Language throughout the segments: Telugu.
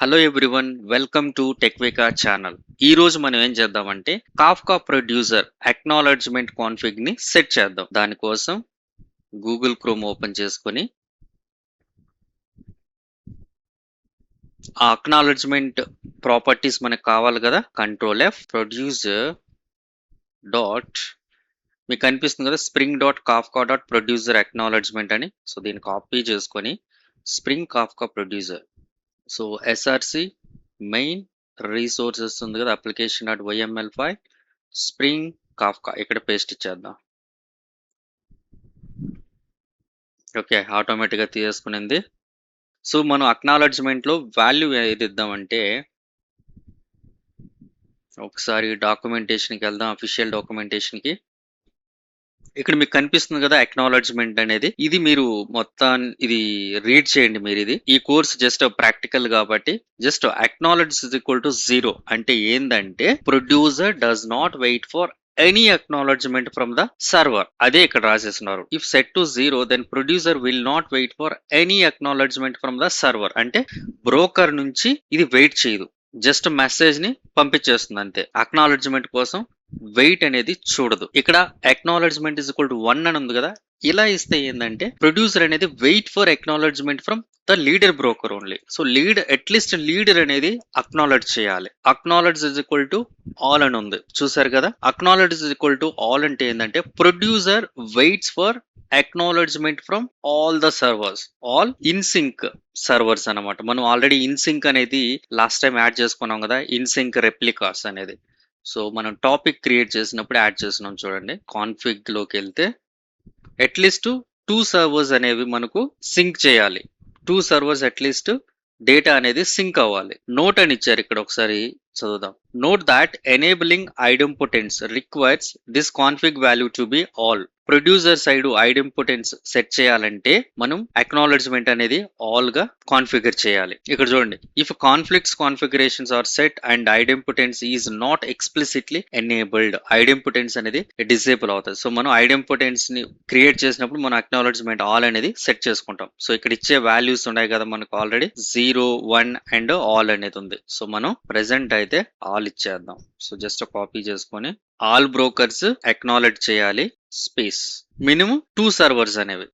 హలో ఎవ్రీవన్, వెల్కమ్ టు టెక్వేకా ఛానల్. ఈ రోజు మనం ఏం చేద్దామంటే కాఫ్కా ప్రొడ్యూసర్ అక్నాలెడ్జ్మెంట్ కాన్ఫిగ్ ని సెట్ చేద్దాం. దానికోసం గూగుల్ క్రోమ్ ఓపెన్ చేసుకొని ఆ అక్నాలెడ్జ్మెంట్ ప్రాపర్టీస్ మనకు కావాలి కదా, కంట్రోల్ ఎఫ్ ప్రొడ్యూసర్ డాట్ మీకు కనిపిస్తుంది కదా spring dot Kafka dot producer acknowledgement అని. సో దీన్ని కాపీ చేసుకొని spring Kafka producer, so SRC main resources ఉంది కదా, application dot YML file spring Kafka ఇక్కడ పేస్ట్ ఇచ్చేద్దాం. ఓకే, ఆటోమేటిక్గా తీసుకునింది. సో మనం అక్నాలెడ్జ్మెంట్లో వాల్యూ ఏది ఇద్దామంటే, ఒకసారి డాక్యుమెంటేషన్కి వెళ్దాం, అఫీషియల్ డాక్యుమెంటేషన్కి. ఇక్కడ మీకు కనిపిస్తుంది కదా అక్నాలెడ్జ్మెంట్ అనేది. ఇది మీరు మొత్తం ఇది రీడ్ చేయండి. మీరు ఈ కోర్స్ జస్ట్ ప్రాక్టికల్ కాబట్టి just acknowledge is equal to 0 అంటే ఏందంటే producer does not wait for any acknowledgement from the server. అదే ఇక్కడ రాసేస్తున్నారు. If set to 0 then producer will not wait for any acknowledgement from the server. అంటే బ్రోకర్ నుంచి ఇది వెయిట్ చేయదు, జస్ట్ మెసేజ్ ని పంపించేస్తుంది అంతే. అక్నాలెడ్జ్మెంట్ కోసం వెయిట్ అనేది చూడదు. ఇక్కడ అక్నాలెడ్జ్మెంట్ ఇస్ ఈక్వల్ టు 1 అని ఉంది కదా, ఇలా ఇస్తే ఏంటంటే ప్రొడ్యూసర్ అనేది wait for acknowledgement from the leader broker only. So at least leader అనేది అక్నాలెడ్జ్ చేయాలి. Acknowledge is equal to all అని ఉంది, చూసారు కదా. Acknowledge is equal to all అంటే ఏంటంటే producer waits for acknowledgement from all the servers, all in sync servers అనమాట. మనం ఆల్రెడీ ఇన్ సింక్ అనేది లాస్ట్ టైం యాడ్ చేసుకున్నాం కదా, ఇన్ సింక్ రెప్లికాస్ అనేది. సో మనం టాపిక్ క్రియేట్ చేసినప్పుడు యాడ్ చేస్తున్నాం చూడండి. కాన్ఫిగ్ లోకి వెళ్తే అట్లీస్ట్ 2 సర్వర్స్ అనేవి మనకు సింక్ చేయాలి. 2 సర్వర్స్ అట్లీస్ట్ డేటా అనేది సింక్ అవ్వాలి. నోట్ అని ఇచ్చారు ఇక్కడ, ఒకసారి చదువుదాం. Note that enabling idempotence requires this config value to be all. Producer side idempotence set చేయాలంటే మనం అక్నాలెడ్జ్మెంట్ అనేది ఆల్ గా కాన్ఫిగర్ చేయాలి. ఇక్కడ చూడండి, if conflicts configurations are set and idempotence is not explicitly enabled, idempotence అనేది డిసేబుల్ అవుతుంది. సో మనం ఐడెంపోటెన్స్ ని క్రియేట్ చేసినప్పుడు మనం అక్నాలెడ్జ్మెంట్ ఆల్ అనేది సెట్ చేసుకుంటాం. సో ఇక్కడ ఇచ్చే వాల్యూస్ ఉన్నాయి కదా మనకు, ఆల్రెడీ 0, 1 అండ్ ఆల్ అనేది ఉంది. సో మనం ప్రెసెంట్ అయితే ఆల్ ఇచ్చేద్దాం. సో జస్ట్ కాపీ చేసుకొని ఆల్ బ్రోకర్స్ అక్నాలెడ్జ్ చేయాలి స్పేస్ మినిమం 2 సర్వర్స్ అనేవి,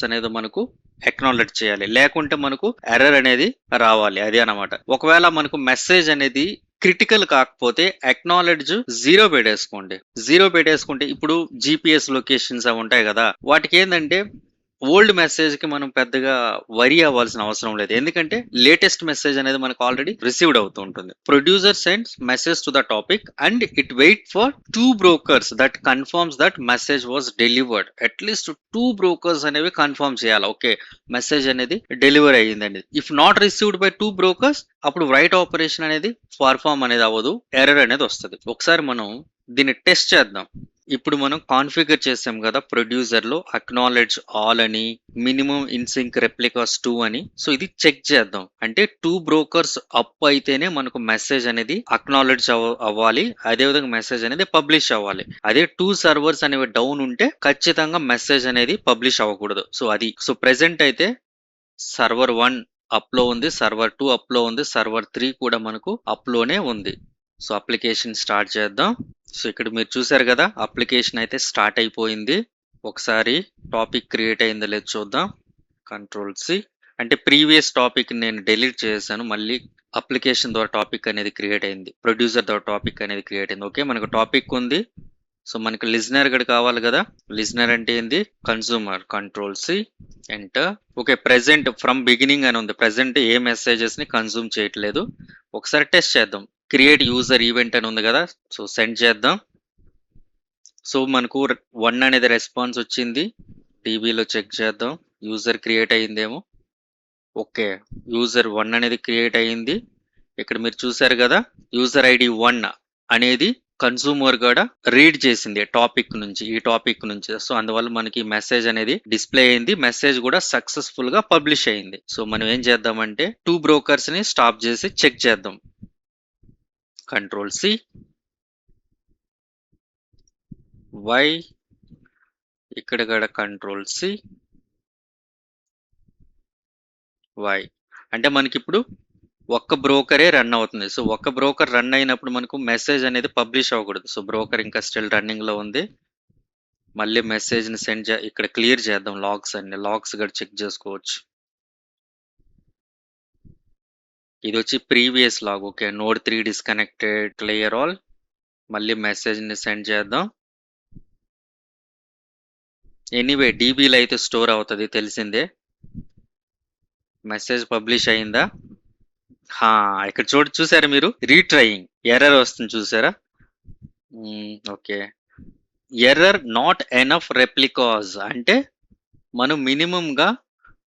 అనేది మనకు అక్నాలెడ్జ్ చేయాలి. లేకుంటే మనకు ఎర్రర్ అనేది రావాలి, అదే అనమాట. ఒకవేళ మనకు మెసేజ్ అనేది క్రిటికల్ కాకపోతే అక్నాలెడ్జ్ 0 పెట్టేసుకోండి. 0 పెట్టేసుకుంటే ఇప్పుడు జిపిఎస్ లొకేషన్స్ అవి ఉంటాయి కదా, వాటికి ఏంటంటే ఓల్డ్ మెసేజ్ కి మనం పెద్దగా వరీ అవ్వాల్సిన అవసరం లేదు, ఎందుకంటే లేటెస్ట్ మెసేజ్ అనేది మనకు ఆల్రెడీ రిసీవ్డ్ అవుతూ ఉంటుంది. Producer sends message to the topic and it wait for 2 brokers that confirms that message was delivered. At least 2 brokers అనేవి కన్ఫర్మ్ చేయాలి, ఓకే మెసేజ్ అనేది డెలివర్ అయ్యిందండి. If not received by 2 brokers, అప్పుడు రైట్ ఆపరేషన్ అనేది పర్ఫార్మ్ అనేది అవ్వదు, ఎర్రర్ అనేది వస్తుంది. ఒకసారి మనం దీన్ని టెస్ట్ చేద్దాం. ఇప్పుడు మనం కాన్ఫిగర్ చేసాం కదా ప్రొడ్యూసర్ లో అక్నాలెడ్జ్ ఆల్ అని, మినిమం ఇన్సింక్ రెప్లికాస్ 2 అని. సో ఇది చెక్ చేద్దాం. అంటే 2 బ్రోకర్స్ అప్ అయితేనే మనకు మెసేజ్ అనేది అక్నాలెడ్జ్ అవ్వాలి, అదే విధంగా మెసేజ్ అనేది పబ్లిష్ అవ్వాలి. అదే 2 సర్వర్స్ అనేవి డౌన్ ఉంటే ఖచ్చితంగా మెసేజ్ అనేది పబ్లిష్ అవ్వకూడదు. సో ప్రెసెంట్ అయితే సర్వర్ 1 అప్ లో ఉంది, సర్వర్ 2 అప్ లో ఉంది, సర్వర్ 3 కూడా మనకు అప్ లోనే ఉంది. సో అప్లికేషన్ స్టార్ట్ చేద్దాం. సో ఇక్కడ మీరు చూసారు కదా, అప్లికేషన్ అయితే స్టార్ట్ అయిపోయింది. ఒకసారి టాపిక్ క్రియేట్ అయిందో లేదో చూద్దాం. కంట్రోల్-C అంటే ప్రీవియస్ టాపిక్ నేను డిలీట్ చేశాను, మళ్ళీ అప్లికేషన్ ద్వారా టాపిక్ అనేది క్రియేట్ అయింది, ప్రొడ్యూసర్ ద్వారా టాపిక్ అనేది క్రియేట్ అయింది. ఓకే, మనకు టాపిక్ ఉంది. సో మనకి లిజనర్ కూడా కావాలి కదా, లిజనర్ అంటే ఏంది, consumer. Control C enter. Okay, present from beginning అని ఉంది, ప్రెసెంట్ ఏ మెసేజెస్ ని కన్సూమ్ చేయట్లేదు. ఒకసారి టెస్ట్ చేద్దాం. క్రియేట్ యూజర్ ఈవెంట్ అని ఉంది కదా, సో సెండ్ చేద్దాం. సో మనకు 1 అనేది రెస్పాన్స్ వచ్చింది. టీబీలో చెక్ చేద్దాం, యూజర్ క్రియేట్ అయ్యిందేమో. ఓకే, యూజర్ 1 అనేది క్రియేట్ అయ్యింది. ఇక్కడ మీరు చూసారు కదా, యూజర్ ఐడి 1 అనేది కన్సూమర్ కూడా రీడ్ చేసింది టాపిక్ నుంచి, ఈ టాపిక్ నుంచి. సో అందువల్ల మనకి మెసేజ్ అనేది డిస్ప్లే అయింది, మెసేజ్ కూడా సక్సెస్ఫుల్ గా పబ్లిష్ అయింది. సో మనం ఏం చేద్దామంటే 2 బ్రోకర్స్ ని స్టాప్ చేసి చెక్ చేద్దాం. కంట్రోల్-C Y, ఇక్కడ కూడా కంట్రోల్-C Y. అంటే మనకి ఇప్పుడు ఒక్క బ్రోకరే రన్ అవుతుంది. సో, ఒక్క బ్రోకర్ రన్ అయినప్పుడు మనకు మెసేజ్ అనేది పబ్లిష్ అవ్వకూడదు. సో, బ్రోకర్ ఇంకా స్టిల్ రన్నింగ్‌లో ఉంది. మళ్ళీ మెసేజ్‌ని ఇక్కడ క్లియర్ చేద్దాం లాగ్స్ అన్ని. లాగ్స్ కూడా చెక్ చేసుకోవచ్చు. ఇదొచ్చి previous log. Okay. Node 3 disconnected clear all. మళ్ళీ మెసేజ్‌ని సెండ్ చేద్దాం. ఎనీవే డీబీలో అయితే స్టోర్ అవుతది తెలిసిందే. మెసేజ్ పబ్లిష్ అయిందా? ఇక్కడ చూసారా మీరు? రీట్రైయింగ్ ఎర్రర్ వస్తుంది చూసారా? Okay. Error not enough replicas అంటే మనం మినిమంగా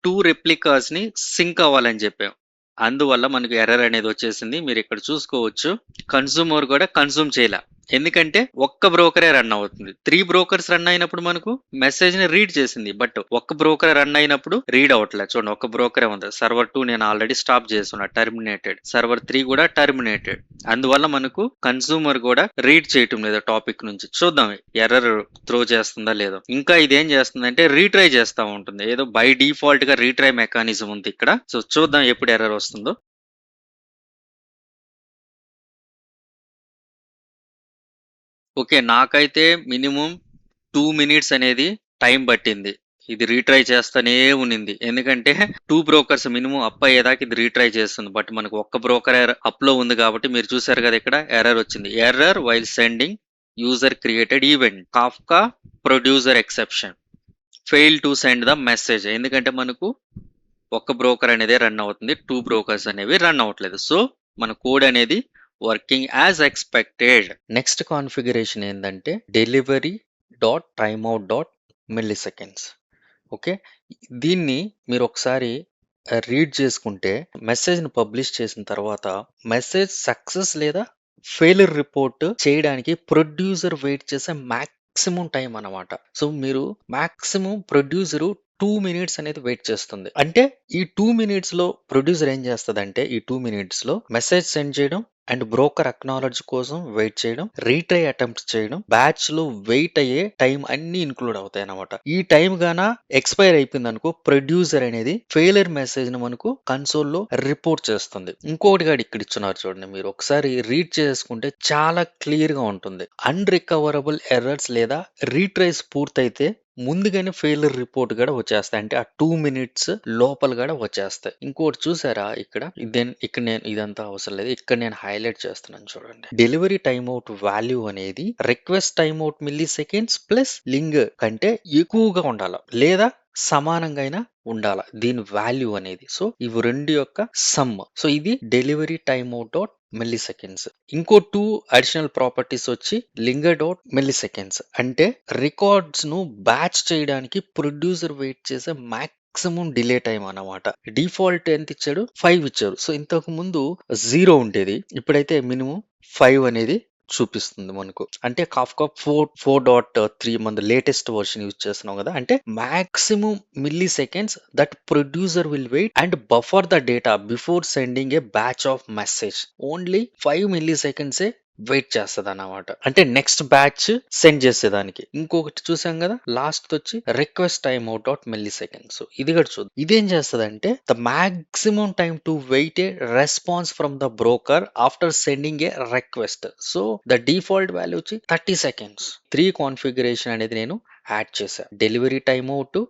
2 రెప్లికాస్‌ని సింక్ అవ్వాలని చెప్పాం. అందువల్ల మనకు ఎర్రర్ అనేది వచ్చేసింది. మీరు ఇక్కడ చూసుకోవచ్చు. కన్స్యూమర్ కూడా కన్స్యూమ్ చేయలే. ఎందుకంటే ఒక్క బ్రోకరే రన్ అవుతుంది. 3 బ్రోకర్స్ రన్ అయినప్పుడు మనకు మెసేజ్‌ని రీడ్ చేసింది. బట్ ఒక్క బ్రోకర్ రన్ అయినప్పుడు రీడ్ అవ్వట్లే. చూడండి ఒక్క బ్రోకరే ఉంది. సర్వర్ 2 నేను ఆల్రెడీ స్టాప్ చేసున్నా. టర్మినేటెడ్. సర్వర్ 3 కూడా టర్మినేటెడ్. అందువల్ల మనకు కన్స్యూమర్ కూడా రీడ్ చేయటం లేదు టాపిక్ నుంచి. చూద్దాం ఎర్రర్ త్రో చేస్తుందా లేదో. ఇంకా ఇదేం చేస్తుందంటే రీట్రై చేస్తా ఉంటుంది. ఏదో బై డిఫాల్ట్ గా రీట్రై మెకానిజం ఉంది ఇక్కడ. సో చూద్దాం ఎప్పుడు ఎర్రర్ వస్తుందో. ఓకే. నాకైతే మినిమం 2 మినిట్స్ అనేది టైం పట్టింది. ఇది రీట్రై చేస్తానే ఉన్నింది. ఎందుకంటే 2 బ్రోకర్స్ మినిమం అప్ అయ్యేదాకా ఇది రీట్రై చేస్తుంది. బట్ మనకు ఒక్క బ్రోకర్ అప్ లో ఉంది కాబట్టి మీరు చూసారు కదా ఇక్కడ ఎర్రర్ వచ్చింది. Error while sending user created event Kafka producer exception fail to send the message. ఎందుకంటే మనకు ఒక్క బ్రోకర్ అనేది రన్ అవుతుంది. 2 బ్రోకర్స్ అనేవి రన్ అవ్వట్లేదు. సో మన కోడ్ అనేది working as expected. Next configuration ఏంటంటే delivery dot timeout dot milliseconds. Okay. దీన్ని మీరు ఒకసారి రీడ్ చేసుకుంటే మెసేజ్ని పబ్లిష్ చేసిన తర్వాత మెసేజ్ సక్సెస్ లేదా ఫెయిల్యూర్ రిపోర్ట్ చేయడానికి ప్రొడ్యూసర్ వెయిట్ చేసే మాక్సిమం టైం అన్నమాట. సో మీరు మాక్సిమం ప్రొడ్యూసర్ 2 మినిట్స్ అనేది వెయిట్ చేస్తుంది. అంటే ఈ 2 మినిట్స్ లో ప్రొడ్యూసర్ ఏం చేస్తదంటే ఈ 2 మినిట్స్ లో మెసేజ్ సెండ్ చేయడం అండ్ బ్రోకర్ అక్నాలెడ్జ్ కోసం వెయిట్ చేయడం, రీట్రై అటెంప్ట్ చేయడం, బ్యాచ్ లో వెయిట్ అయ్యే టైం అన్ని ఇంక్లూడ్ అవుతాయి అన్నమాట. ఈ టైం గాన ఎక్స్పైర్ అయిపోయింది అనుకో ప్రొడ్యూసర్ అనేది ఫెయిలియర్ మెసేజ్ ని మనకు కన్సోల్ లో రిపోర్ట్ చేస్తుంది. ఇంకోటి గాడి ఇక్కడ ఇచ్చున్నారు చూడండి. మీరు ఒకసారి రీడ్ చేసుకుంటే చాలా క్లియర్ గా ఉంటుంది. అన్రికవరబుల్ ఎర్రర్స్ లేదా రీట్రైస్ పూర్తయితే ముందుగానే ఫెయిలియర్ రిపోర్ట్ కూడా వచ్చేస్తాయి. అంటే ఆ 2 మినిట్స్ లోపల కూడా వచ్చేస్తాయి. ఇంకోటి చూసారా ఇక్కడ ఇక్కడ నేను ఇదంతా అవసరం లేదు. ఇక్కడ నేను హైలైట్ చేస్తున్నాను చూడండి. డెలివరీ టైమ్ అవుట్ వాల్యూ అనేది request time out milliseconds plus linger కంటే ఎక్కువగా ఉండాలి లేదా సమానంగా అయినా ఉండాలి దీని వాల్యూ అనేది. సో ఇవి రెండు యొక్క సమ్. సో ఇది delivery time out dot milli seconds. ఇంకో 2 అడిషనల్ ప్రాపర్టీస్ వచ్చి లింగర్ డాట్ మిల్లీ సెకండ్స్. అంటే రికార్డ్స్ ను బ్యాచ్ చేయడానికి ప్రొడ్యూసర్ వెయిట్ చేసే మాక్సిమం డిలే టైం అన్నమాట. డిఫాల్ట్ ఎంత ఇచ్చాడు 5 ఇచ్చారు. సో ఇంతకు ముందు 0 ఉండేది. ఇప్పుడైతే మినిమం 5 అనేది చూపిస్తుంది మనకు. అంటే కాఫ్కా 4.3 మన లేటెస్ట్ వర్షన్ యూజ్ చేస్తున్నాం కదా. అంటే maximum milliseconds that producer will wait and buffer the data before sending a batch of message. Only 5 milliseconds wait చేస్తుంది అన్నమాట. అంటే నెక్స్ట్ బ్యాచ్ సెండ్ చేసేదానికి. ఇంకొకటి చూసాం కదా లాస్ట్ వచ్చి request time out dot milliseconds. ఇది కూడా చూద్దాం. ఇదేం చేస్తుంది అంటే the maximum time to wait a response from the broker after sending a request. So the default value వచ్చి 30 సెకండ్స్. 3 కాన్ఫిగరేషన్ అనేది నేను యాడ్ చేశాను. Delivery time out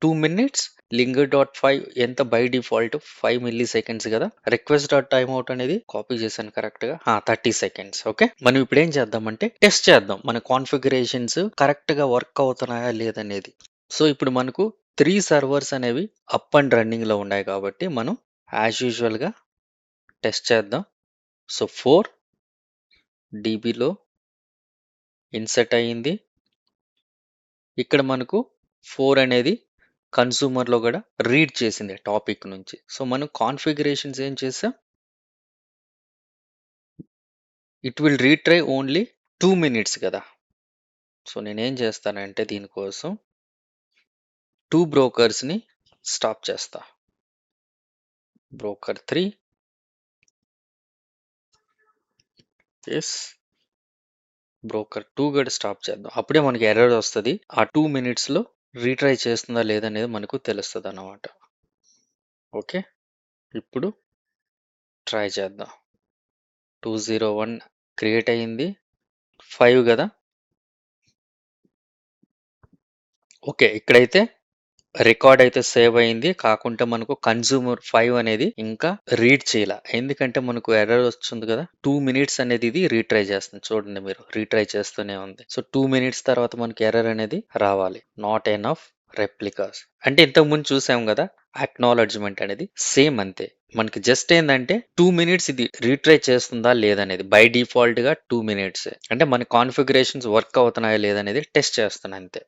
2 minutes, linger dot 5 ఎంత బై డిఫాల్ట్ 5 మిల్లీ సెకండ్స్ కదా. రిక్వెస్ట్ డాట్ టైమ్ అవుట్ అనేది కాపీ చేశాను కరెక్ట్ గా 30 సెకండ్స్. ఓకే. మనం ఇప్పుడు ఏం చేద్దామంటే టెస్ట్ చేద్దాం మన కాన్ఫిగరేషన్స్ కరెక్ట్ గా వర్క్ అవుతున్నాయా లేదనేది. సో ఇప్పుడు మనకు 3 సర్వర్స్ అనేవి అప్ అండ్ రన్నింగ్ లో ఉన్నాయి కాబట్టి మనం యాజ్ యూజువల్ గా టెస్ట్ చేద్దాం. సో 4 డీబీలో ఇన్సర్ట్ అయ్యింది. ఇక్కడ మనకు 4 అనేది కన్సూమర్ లో కూడా రీడ్ చేసింది టాపిక్ నుంచి. సో మనం కాన్ఫిగరేషన్స్ ఏం చేసాం, it will retry only 2 minutes కదా. సో నేనేం చేస్తానంటే దీనికోసం 2 బ్రోకర్స్ ని స్టాప్ చేస్తా. బ్రోకర్ 3 ఎస్, బ్రోకర్ 2 కూడా స్టాప్ చేద్దాం. అప్పుడే మనకి ఎర్రర్ వస్తుంది. ఆ 2 మినిట్స్ లో రీట్రై చేస్తుందా లేదనేది మనకు తెలుస్తుంది అన్నమాట. ఓకే. ఇప్పుడు ట్రై చేద్దాం. 201 క్రియేట్ అయింది. 5 గదా! ఓకే. ఇక్కడైతే రికార్డ్ అయితే సేవ్ అయింది. కాకుంటే మనకు కన్జ్యూమర్ 5 అనేది ఇంకా రీడ్ చేయలా. ఎందుకంటే మనకు ఎర్రర్ వస్తుంది కదా! 2 మినిట్స్ అనేది ఇది రీట్రై చేస్తుంది. చూడండి మీరు రీట్రై చేస్తూనే ఉంది. సో, 2 మినిట్స్ తర్వాత మనకి ఎర్రర్ అనేది రావాలి. Not enough replicas. అంటే ఇంతకుముందు చూసాం గదా! అక్నాలెడ్జ్‌మెంట్ అనేది సేమ్ అంతే. మనకి జస్ట్ ఏందంటే 2 మినిట్స్ ఇది రీట్రై చేస్తుందా లేదనేది. బై డిఫాల్ట్‌గా 2 మినిట్సే. అంటే మన కాన్ఫిగరేషన్స్ వర్క్ అవుతున్నాయా లేదనేది టెస్ట్ చేస్తున్నా అంతే.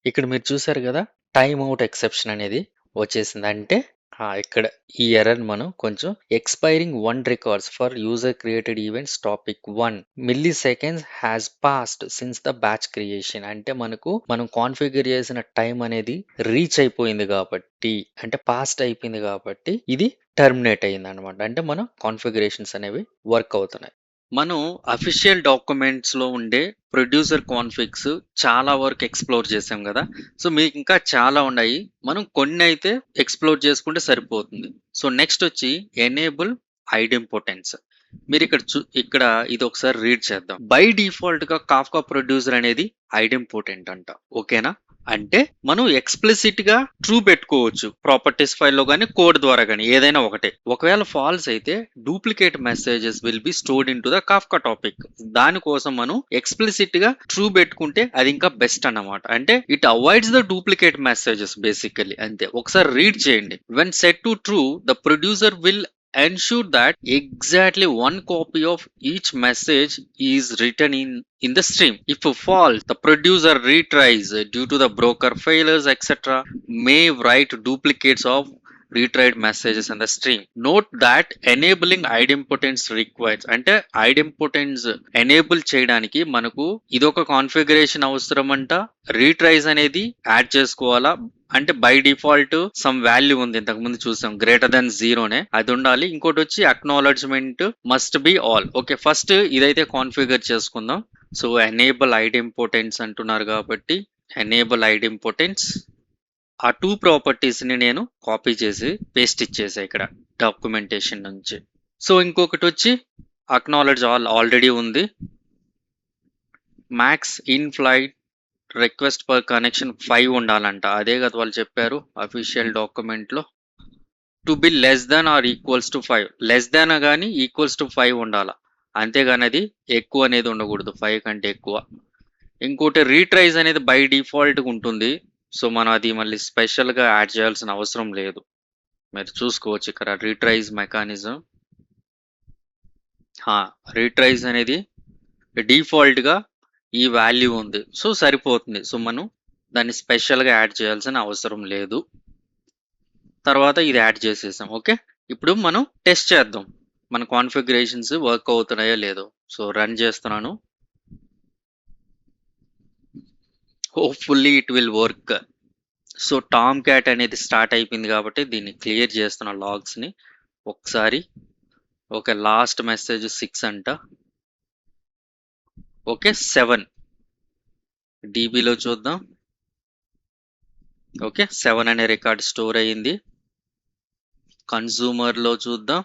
ఇక్కడ మీరు చూసారు గదా! టైమ్ ఔట్ ఎక్సెప్షన్ అనేది వచ్చేసింది. అంటే ఇక్కడ ఈ ఎర్రర్ మనం కొంచెం expiring 1 records for user created events topic 1 milli seconds passed since the batch creation. అంటే మనం కాన్ఫిగర్ చేసిన టైం అనేది రీచ్ అయిపోయింది కాబట్టి, అంటే పాస్ట్ అయిపోయింది కాబట్టి ఇది టెర్మినేట్ అయిందనమాట. అంటే మన కాన్ఫిగరేషన్స్ అనేవి వర్క్ అవుతున్నాయి. మనం అఫీషియల్ డాక్యుమెంట్స్‌లో ఉండే ప్రొడ్యూసర్ కాన్ఫిగ్స్ చాలా వరకు ఎక్స్‌ప్లోర్ చేసాం గదా! సో, మీకింకా చాలా ఉన్నాయి. మనం కొన్నైతే ఎక్స్‌ప్లోర్ చేసుకుంటే సరిపోతుంది. సో, నెక్స్టొచ్చి ఎనేబుల్ ఐడెంపోటెన్స్. ఇక్కడ ఇదొకసారి రీడ్ చేద్దాం. బై డిఫాల్ట్‌గా కాఫ్కా ప్రొడ్యూసర్ అనేది ఐడెంపోటెంట్ అంట. ఓకేనా? అంటే మనం ఎక్స్‌ప్లిసిట్‌గా ట్రూ పెట్టుకోవచ్చు. ప్రాపర్టీస్ ఫైల్‌లో గాని, కోడ్ ద్వారా గాని ఏదైనా ఒకటే. ఒకవేళ ఫాల్స్ అయితే duplicate messages will be stored into the Kafka topic. దానికోసం మనం ఎక్స్‌ప్లిసిట్‌గా ట్రూ పెట్టుకుంటే అది ఇంకా బెస్ట్ అన్నమాట. అంటే it avoids the duplicate messages basically అంతే. ఒకసారి రీడ్ చేయండి. When set to true the producer will ensure that exactly one copy of each message is written in the stream. If false, the producer retries due to the broker failures, etc. may write duplicates of retried messages in the stream. Note that enabling idempotence requires అంటే ఐడెంపోటెన్స్ ఎనేబుల్ చేయడానికి మనకు ఇదొక కాన్ఫిగరేషన్ అవసరమంట. రీట్రైజ్ అనేది యాడ్ చేసుకోవాలా. అంటే బై డిఫాల్ట్ సమ్ వాల్యూ ఉంది. ఇంతకు ముందు చూసాం గ్రేటర్ దెన్ జీరోనే అది ఉండాలి. ఇంకోటి వచ్చి acknowledgement must be all. Okay, first ఇదైతే కాన్ఫిగర్ చేసుకుందాం. సో ఎనేబుల్ ఐడెంపోటెన్స్ అంటున్నారు కాబట్టి ఎనేబుల్ ఐడెంపోటెన్స్ ఆ 2 ప్రాపర్టీస్‌ని నేను కాపీ చేసి పేస్ట్ ఇచ్చేసా ఇక్కడ డాక్యుమెంటేషన్ నుంచి. సో ఇంకొకటి వచ్చి అక్నాలెడ్జ్ ఆల్ ఆల్రెడీ ఉంది. Max in flight request per connection 5 ఉండాలంట. అదే కదా వాళ్ళు చెప్పారు అఫీషియల్ డాక్యుమెంట్లో. To be less than or equals to 5. Less than కానీ ఈక్వల్స్ టు 5 ఉండాల. అంతేగాని అది ఎక్కువ అనేది ఉండకూడదు. 5 కంటే ఎక్కువ. ఇంకోటి రీట్రైజ్ అనేది బై డిఫాల్ట్‌గా ఉంటుంది. సో మనం అది మళ్ళీ స్పెషల్‌గా యాడ్ చేయాల్సిన అవసరం లేదు. మీరు చూసుకోవచ్చు ఇక్కడ రీట్రైజ్ మెకానిజం. రీట్రైజ్ అనేది డిఫాల్ట్‌గా ఈ వాల్యూ ఉంది. సో సరిపోతుంది. సో మనం దాన్ని స్పెషల్‌గా యాడ్ చేయాల్సిన అవసరం లేదు. తర్వాత ఇది యాడ్ చేసేసాం. ఓకే, ఇప్పుడు మనం టెస్ట్ చేద్దాం మన కాన్ఫిగరేషన్స్ వర్క్ అవుతున్నాయో లేదో. సో రన్ చేస్తున్నాను. Hopefully it will work. So Tom cat అనేది స్టార్ట్ అయిపోయింది కాబట్టి దీన్ని క్లియర్ చేస్తున్న లాగ్స్ని ఒకసారి. ఓకే, లాస్ట్ మెసేజ్ 6 అంట. ఓకే, 7 డీబీలో చూద్దాం. ఓకే, 7 అనే రికార్డ్ స్టోర్ అయ్యింది. కన్సూమర్లో చూద్దాం.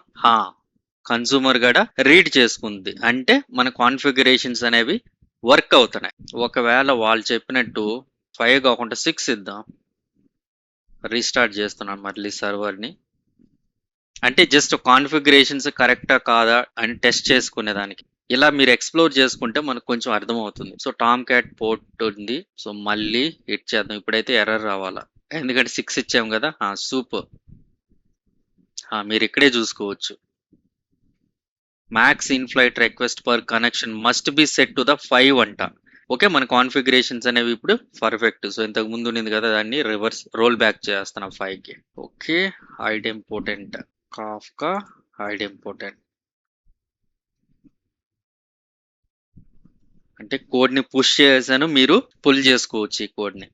కన్సూమర్ కూడా రీడ్ చేసుకుంది. అంటే మన కాన్ఫిగరేషన్స్ అనేవి వర్క్ అవుతున్నాయి. ఒకవేళ వాళ్ళు చెప్పినట్టు 5 కాకుండా 6 ఇద్దాం. రీస్టార్ట్ చేస్తున్నాను మళ్ళీ సర్వర్ని. అంటే జస్ట్ కాన్ఫిగరేషన్స్ కరెక్టా కాదా అని టెస్ట్ చేసుకునేదానికి. ఇలా మీరు ఎక్స్ప్లోర్ చేసుకుంటే మనకు కొంచెం అర్థమవుతుంది. సో టామ్ క్యాట్ పోర్ట్ ఉంది. సో మళ్ళీ హిట్ చేద్దాం. ఇప్పుడైతే ఎర్రర్ రావాలా, ఎందుకంటే 6 ఇచ్చాం కదా. సూపర్. మీరు ఇక్కడే చూసుకోవచ్చు. Max in flight request per connection must be set to the 5 అంట. ఓకే, మన కాన్ఫిగరేషన్స్ అనేవి ఇప్పుడు పర్ఫెక్ట్. సో ఇంతకు ముందు ఉన్నది కదా, దాన్ని రివర్స్ రోల్ బ్యాక్ చేస్తున్నాం 5కి. ఓకే, ఐడెంపోటెంట్ కాఫ్కా ఐడెంపోటెంట్ అంటే కోడ్ని పుష్ చేశాను. మీరు పుల్ చేసుకోవచ్చు ఈ కోడ్ని.